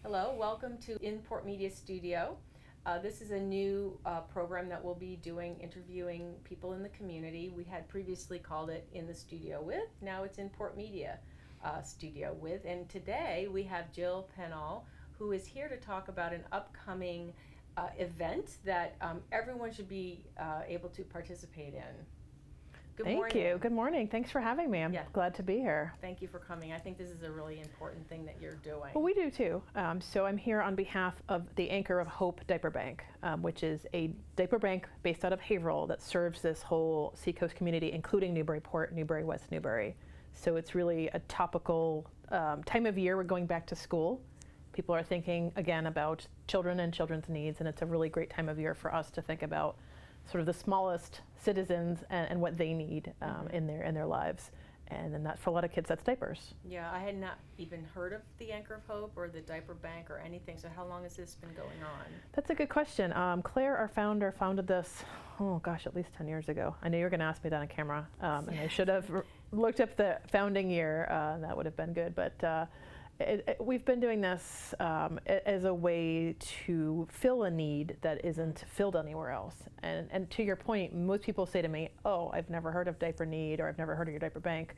Hello, welcome to PortMedia Studio. This is a new program that we'll be doing, interviewing people in the community. We had previously called it In the Studio With, now it's in PortMedia Studio With. And today we have Jill Panall, who is here to talk about an upcoming event that everyone should be able to participate in. Good morning. Thank you. Good morning. Thanks for having me. I'm glad to be here. Thank you for coming. I think this is a really important thing that you're doing. Well, we do too. So I'm here on behalf of the Anchor of Hope Diaper Bank, which is a diaper bank based out of Haverhill that serves this whole Seacoast community, including Newburyport, Newbury, West Newbury. So it's really a topical time of year. We're going back to school. People are thinking again about children and children's needs, and it's a really great time of year for us to think about sort of the smallest citizens and what they need in their lives. And then that, for a lot of kids, that's diapers. Yeah, I had not even heard of the Anchor of Hope or the diaper bank or anything. So how long has this been going on? That's a good question. Claire, our founder, founded this, oh gosh, at least 10 years ago. I knew you were going to ask me that on camera, and I should have looked up the founding year. That would have been good. But we've been doing this as a way to fill a need that isn't filled anywhere else. And to your point, most people say to me, oh, I've never heard of diaper need, or I've never heard of your diaper bank,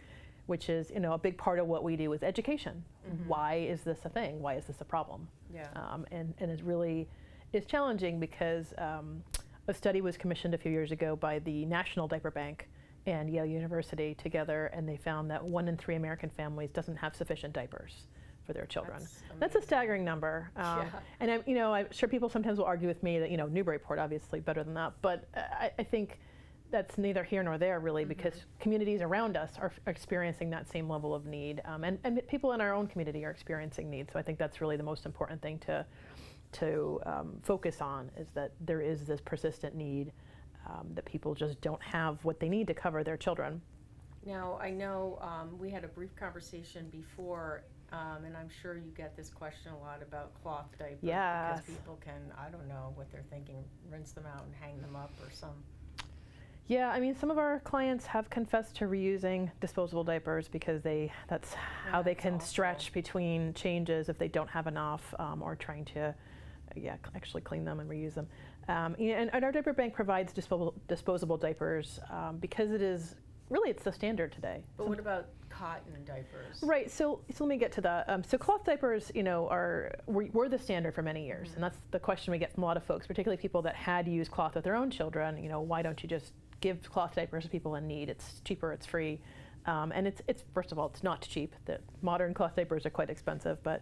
which is, you know, a big part of what we do is education. Mm-hmm. Why is this a thing? Why is this a problem? Yeah. And it really is challenging because a study was commissioned a few years ago by the National Diaper Bank and Yale University together, and they found that 1 in 3 American families doesn't have sufficient diapers for their children. That's a staggering number. And I'm sure people sometimes will argue with me that, Newburyport obviously better than that, but I think that's neither here nor there really, because communities around us are experiencing that same level of need, and people in our own community are experiencing need. So I think that's really the most important thing to focus on, is that there is this persistent need, that people just don't have what they need to cover their children. Now, I know we had a brief conversation before, and I'm sure you get this question a lot about cloth diapers. Yes. Because people can, I don't know what they're thinking, rinse them out and hang them up or some. Yeah, I mean, some of our clients have confessed to reusing disposable diapers because that's how they can stretch between changes if they don't have enough, or trying to, actually clean them and reuse them. And our diaper bank provides disposable diapers because it's the standard today. But what about cotton diapers? Right, so let me get to that. So cloth diapers, were the standard for many years, and that's the question we get from a lot of folks, particularly people that had used cloth with their own children. Why don't you just give cloth diapers to people in need? It's cheaper, it's free, and it's first of all, it's not cheap. The modern cloth diapers are quite expensive, but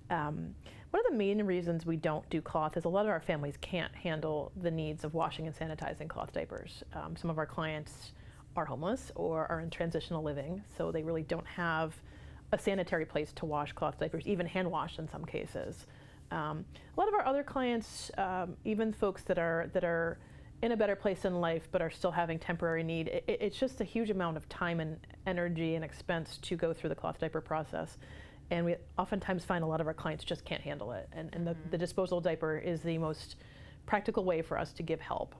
one of the main reasons we don't do cloth is a lot of our families can't handle the needs of washing and sanitizing cloth diapers. Some of our clients are homeless or are in transitional living, so they really don't have a sanitary place to wash cloth diapers, even hand wash in some cases. A lot of our other clients, even folks that are in a better place in life but are still having temporary need, it's just a huge amount of time and energy and expense to go through the cloth diaper process. And we oftentimes find a lot of our clients just can't handle it. And the disposable diaper is the most practical way for us to give help.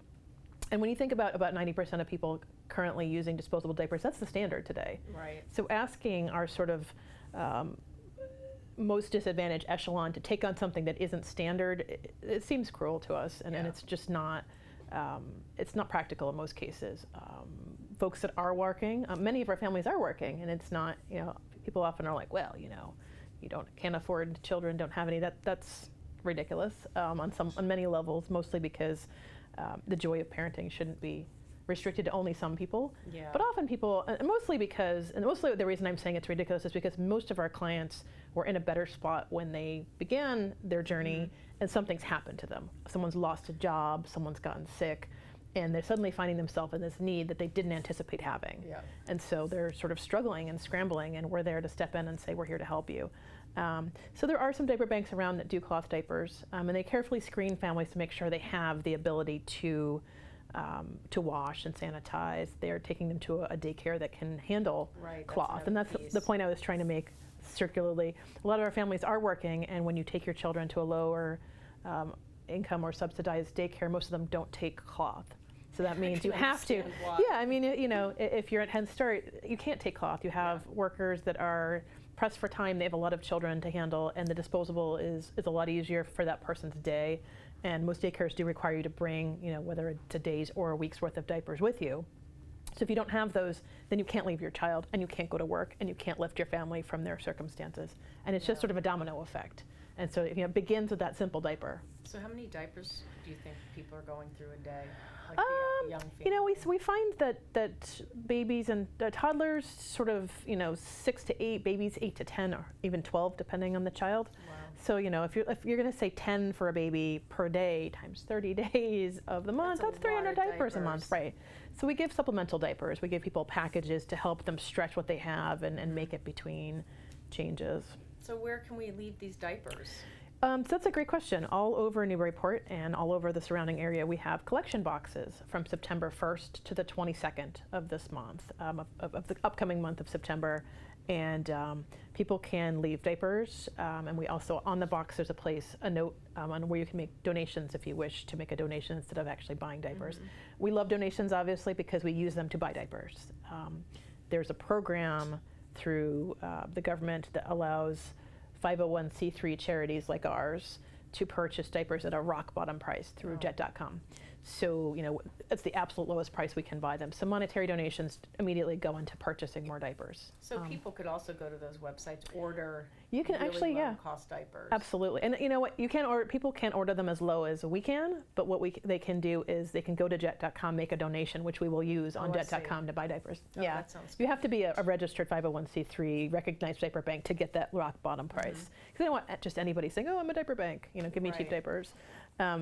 And when you think about 90% of people currently using disposable diapers, that's the standard today. Right. So asking our sort of most disadvantaged echelon to take on something that isn't standard, it seems cruel to us, and it's just not, it's not practical in most cases. Folks that are working, many of our families are working, and it's not, people often are like, well, you can't afford children, don't have any. That's ridiculous on many levels, mostly because the joy of parenting shouldn't be restricted to only some people. Yeah. But often people, and mostly the reason I'm saying it's ridiculous is because most of our clients were in a better spot when they began their journey, and something's happened to them. Someone's lost a job, someone's gotten sick, and they're suddenly finding themselves in this need that they didn't anticipate having. Yeah. And so they're sort of struggling and scrambling, and we're there to step in and say, we're here to help you. So there are some diaper banks around that do cloth diapers, and they carefully screen families to make sure they have the ability to wash and sanitize. They're taking them to a daycare that can handle cloth. And that's the point I was trying to make circularly. A lot of our families are working, and when you take your children to a lower income or subsidized daycare, most of them don't take cloth. So that means you have to. Yeah, I mean, if you're at Head Start, you can't take cloth. You have workers that are pressed for time. They have a lot of children to handle, and the disposable is a lot easier for that person's day. And most daycares do require you to bring, whether it's a day's or a week's worth of diapers with you. So if you don't have those, then you can't leave your child, and you can't go to work, and you can't lift your family from their circumstances. And it's just sort of a domino effect. And so it begins with that simple diaper. So how many diapers do you think people are going through a day? Like the young family? We find that babies and toddlers, sort of 6 to 8, babies 8 to 10, or even 12, depending on the child. Wow. So if you're going to say 10 for a baby per day times 30 days of the month, that's 300 diapers a month, right? So we give supplemental diapers. We give people packages to help them stretch what they have and make it between changes. So where can we leave these diapers? So that's a great question. All over Newburyport and all over the surrounding area, we have collection boxes from September 1st to the 22nd of this month, of the upcoming month of September. And people can leave diapers. And we also, on the box, there's a note on where you can make donations if you wish to make a donation instead of actually buying diapers. Mm-hmm. We love donations, obviously, because we use them to buy diapers. There's a program through the government that allows 501c3 charities like ours to purchase diapers at a rock bottom price through jet.com. So, it's the absolute lowest price we can buy them. So monetary donations immediately go into purchasing more diapers. So people could also go to those websites, order you can really actually, low cost diapers. Absolutely. And you know what, people can't order them as low as we can, but what they can do is they can go to jet.com, make a donation, which we will use on jet.com to buy diapers. Yeah, that sounds you have to be a registered 501c3 recognized diaper bank to get that rock bottom price. Because they don't want just anybody saying, oh, I'm a diaper bank, give me cheap diapers.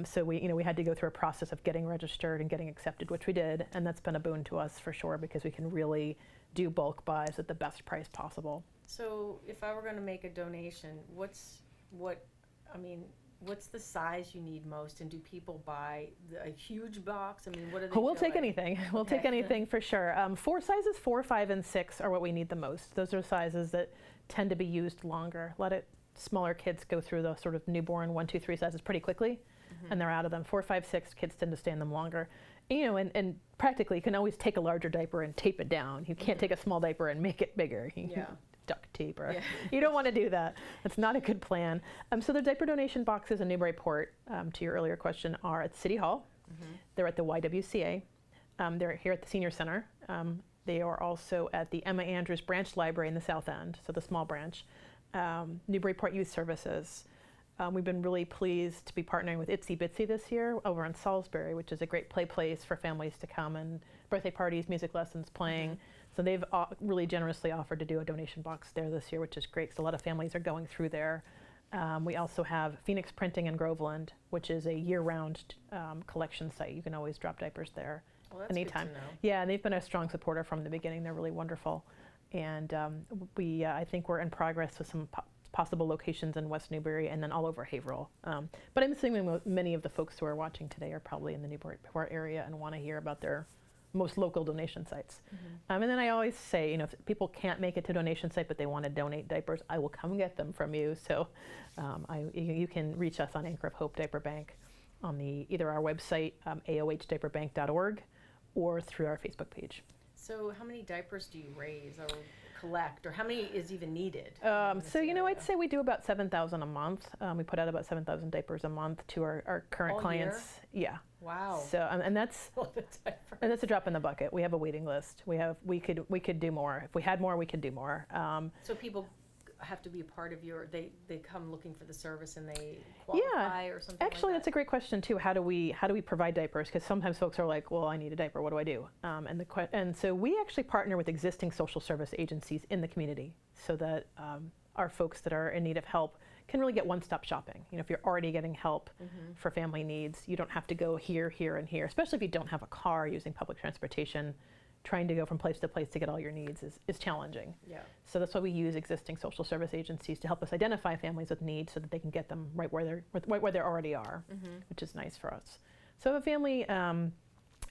So we had to go through a process of getting registered and getting accepted, which we did, and that's been a boon to us for sure because we can really do bulk buys at the best price possible. So if I were going to make a donation, what's the size you need most, and do people buy a huge box? I mean, what are they? We'll take anything. We'll take anything for sure. Sizes 4, 5, and 6 are what we need the most. Those are sizes that tend to be used longer. Smaller kids go through the sort of newborn 1, 2, 3 sizes pretty quickly. And they're out of them. 4, 5, 6 kids tend to stay in them longer. And practically you can always take a larger diaper and tape it down. You can't take a small diaper and make it bigger. Duct tape or you don't want to do that. That's not a good plan. So the diaper donation boxes in Newburyport, to your earlier question, are at City Hall. They're at the YWCA. They're here at the Senior Center. They are also at the Emma Andrews Branch Library in the South End, so the small branch. Newburyport Youth Services. We've been really pleased to be partnering with Itsy Bitsy this year over in Salisbury, which is a great place for families to come, and birthday parties, music lessons, playing. So they've really generously offered to do a donation box there this year, which is great because a lot of families are going through there. We also have Phoenix Printing in Groveland, which is a year-round collection site. You can always drop diapers there anytime. Good to know. Yeah, and they've been a strong supporter from the beginning. They're really wonderful. And I think we're in progress with some possible locations in West Newbury and then all over Haverhill. But I'm assuming many of the folks who are watching today are probably in the Newburyport area and want to hear about their most local donation sites. And then I always say, if people can't make it to a donation site but they want to donate diapers, I will come get them from you. So you can reach us on Anchor of Hope Diaper Bank on either our website, aohdiaperbank.org, or through our Facebook page. So how many diapers do you raise or collect, or how many is even needed? I'd say we do about 7,000 a month. We put out about 7,000 diapers a month to our current clients. Year? Yeah. Wow. So and that's a drop in the bucket. We have a waiting list. We could do more. If we had more, we could do more. So people have to be a part of they come looking for the service and they qualify or something. Actually, like that's a great question too. How do we provide diapers? Because sometimes folks are like, well, I need a diaper. What do I do? And so we actually partner with existing social service agencies in the community so that our folks that are in need of help can really get one-stop shopping. If you're already getting help for family needs, you don't have to go here, here, and here. Especially if you don't have a car, using public transportation. Trying to go from place to place to get all your needs is challenging. Yeah. So that's why we use existing social service agencies to help us identify families with needs so that they can get them right where they already are, which is nice for us. So if a family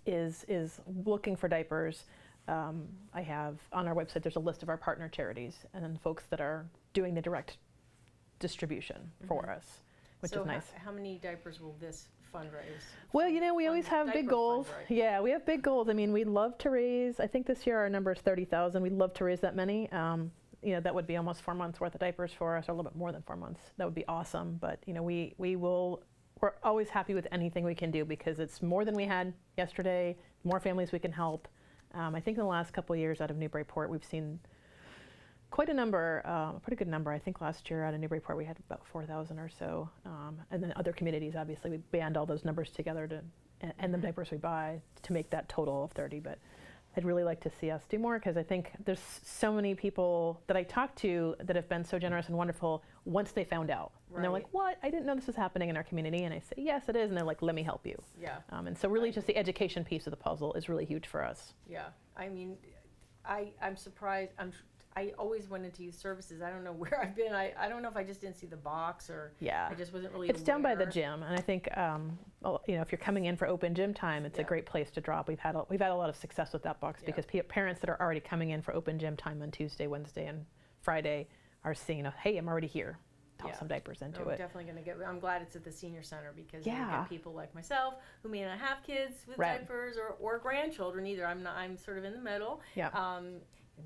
is looking for diapers, I have on our website there's a list of our partner charities and then folks that are doing the direct distribution for us, which is nice. How many diapers will this fundraise? Well, you know, we always have big Diaper goals. fundraise. Yeah, we have big goals. I mean, we'd love to raise, I think this year our number is 30,000. We'd love to raise that many. You know, that would be almost 4 months worth of diapers for us, or a little bit more than 4 months. That would be awesome. But, you know, we're always happy with anything we can do because it's more than we had yesterday, more families we can help. I think in the last couple of years out of Newburyport, we've seen quite a number, a pretty good number. I think last year out of Newburyport we had about 4,000 or so. And then other communities, obviously, we band all those numbers together and the diapers we buy to make that total of 30. But I'd really like to see us do more because I think there's so many people that I talk to that have been so generous and wonderful once they found out. Right. And they're like, what? I didn't know this was happening in our community. And I say, yes, it is. And they're like, let me help you. Yeah. And so really just the education piece of the puzzle is really huge for us. Yeah. I mean, I'm surprised. I always wanted to use services. I don't know where I've been. I don't know if I just didn't see the box or I just wasn't really It's down by the gym. And I think, you know, if you're coming in for open gym time, it's a great place to drop. We've had a lot of success with that box because parents that are already coming in for open gym time on Tuesday, Wednesday, and Friday are seeing, hey, I'm already here. Toss some diapers into it. Definitely going to get. I'm glad it's at the senior center because you get people like myself who may not have kids with diapers or grandchildren either. I'm sort of in the middle. Yeah.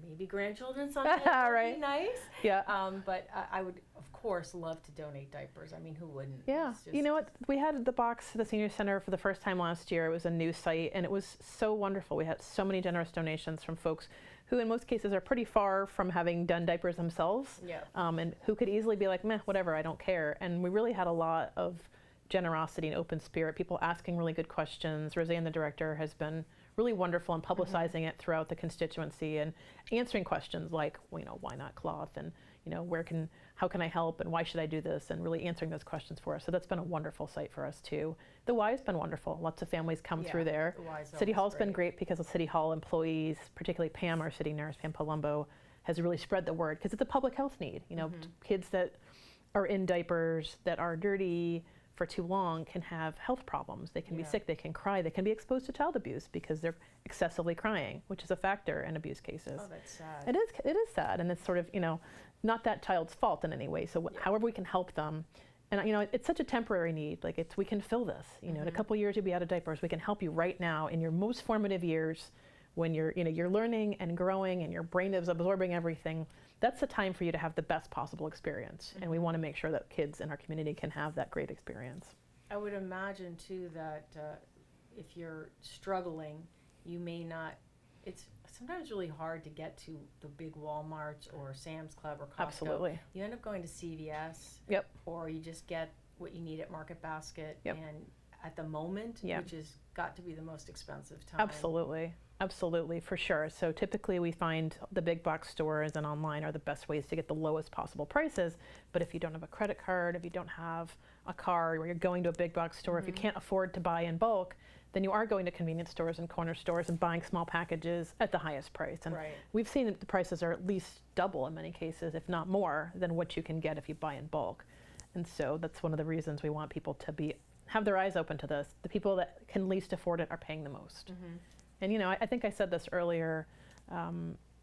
Maybe grandchildren someday would be nice. Yeah. But I would, of course, love to donate diapers. I mean, who wouldn't? Yeah. You know what? We had the box at the senior center for the first time last year. It was a new site, and it was so wonderful. We had so many generous donations from folks who in most cases are pretty far from having done diapers themselves, and who could easily be like, meh, whatever, I don't care. And we really had a lot of generosity and open spirit, people asking really good questions. Roseanne, the director, has been really wonderful in publicizing it throughout the constituency and answering questions like, well, you know, why not cloth, and you know, how can I help, and why should I do this, and really answering those questions for us. So that's been a wonderful site for us too. The Y's been wonderful. Lots of families come through there. City Hall's been great because the City Hall employees, particularly Pam, our city nurse, Pam Palumbo, has really spread the word because it's a public health need. You know, kids that are in diapers that are dirty for too long can have health problems. They can be sick, they can cry, they can be exposed to child abuse because they're excessively crying, which is a factor in abuse cases. Oh, that's sad. It is sad, and it's sort of, you know, not that child's fault in any way. So however we can help them, and you know, it's such a temporary need. Like we can fill this. You know, in a couple years you'll be out of diapers. We can help you right now in your most formative years, when you're learning and growing and your brain is absorbing everything. That's the time for you to have the best possible experience, and we want to make sure that kids in our community can have that great experience. I would imagine too that if you're struggling, you may not. It's sometimes really hard to get to the big Walmarts or Sam's Club or Costco. Absolutely. You end up going to CVS. Yep. Or you just get what you need at Market Basket. Yep. And at the moment, which has got to be the most expensive time. Absolutely. Absolutely, for sure. So typically we find the big box stores and online are the best ways to get the lowest possible prices. But if you don't have a credit card, if you don't have a car, or you're going to a big box store, if you can't afford to buy in bulk, then you are going to convenience stores and corner stores and buying small packages at the highest price. And we've seen that the prices are at least double in many cases, if not more, than what you can get if you buy in bulk. And so that's one of the reasons we want people to have their eyes open to this. The people that can least afford it are paying the most. And you know, I think I said this earlier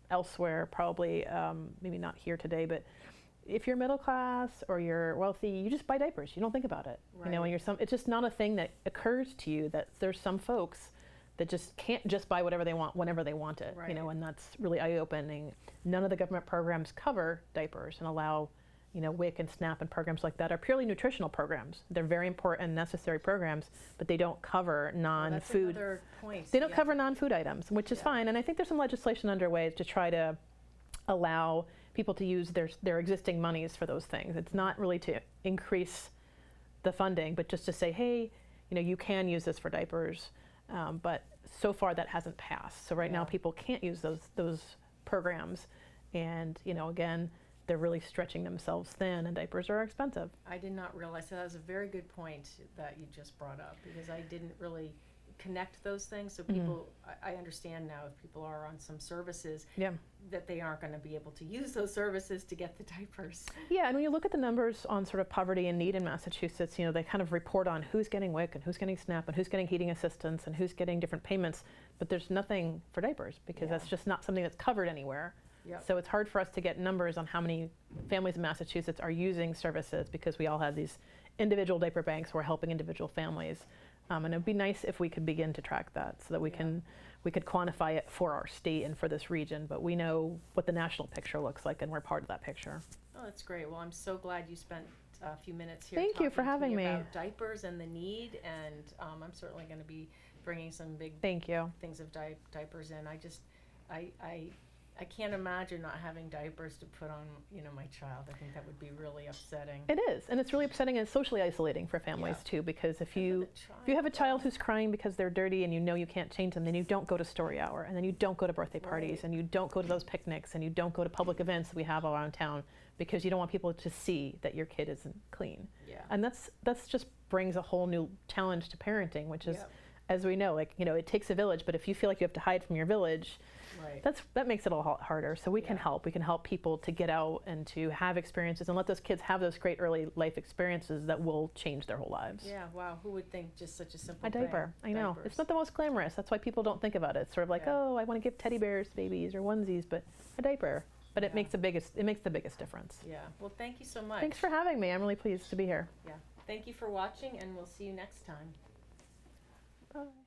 elsewhere, probably maybe not here today, but if you're middle class or you're wealthy, you just buy diapers. You don't think about it. You know, and it's just not a thing that occurs to you that there's some folks that just can't just buy whatever they want whenever they want it. You know, and that's really eye-opening. None of the government programs cover diapers and allow, you know, WIC and SNAP and programs like that are purely nutritional programs. They're very important and necessary programs, but they don't cover non-food. They don't cover non-food items, which is fine. And I think there's some legislation underway to try to allow people to use their existing monies for those things. It's not really to increase the funding, but just to say, hey, you know, you can use this for diapers. But so far that hasn't passed. So right now people can't use those programs. And, you know, again, they're really stretching themselves thin, and diapers are expensive. I did not realize that. That was a very good point that you just brought up, because I didn't really connect those things. So people, I understand now if people are on some services, that they aren't going to be able to use those services to get the diapers. Yeah, and when you look at the numbers on sort of poverty and need in Massachusetts, you know, they kind of report on who's getting WIC and who's getting SNAP and who's getting heating assistance and who's getting different payments, but there's nothing for diapers because that's just not something that's covered anywhere. So it's hard for us to get numbers on how many families in Massachusetts are using services because we all have these individual diaper banks who are helping individual families. And it'd be nice if we could begin to track that so that we could quantify it for our state and for this region, but we know what the national picture looks like and we're part of that picture. Oh, that's great. Well, I'm so glad you spent a few minutes here. Thank you for having me. About diapers and the need, and I'm certainly going to be bringing some big things of diapers in. I can't imagine not having diapers to put on, my child. I think that would be really upsetting. It is, and it's really upsetting and socially isolating for families too, because if you have a child who's crying because they're dirty and you can't change them, then you don't go to story hour, and then you don't go to birthday parties, and you don't go to those picnics, and you don't go to public events that we have all around town because you don't want people to see that your kid isn't clean. Yeah. And that's just brings a whole new challenge to parenting, which is, as we know, it takes a village, but if you feel like you have to hide from your village, that makes it a lot harder. So we can help. We can help people to get out and to have experiences and let those kids have those great early life experiences that will change their whole lives. Yeah, wow. Who would think just such a simple thing? A diaper. I know. It's not the most glamorous. That's why people don't think about it. It's sort of like, oh, I want to give teddy bears to babies or onesies, but a diaper. But it makes the biggest difference. Yeah. Well, thank you so much. Thanks for having me. I'm really pleased to be here. Yeah. Thank you for watching, and we'll see you next time. Bye.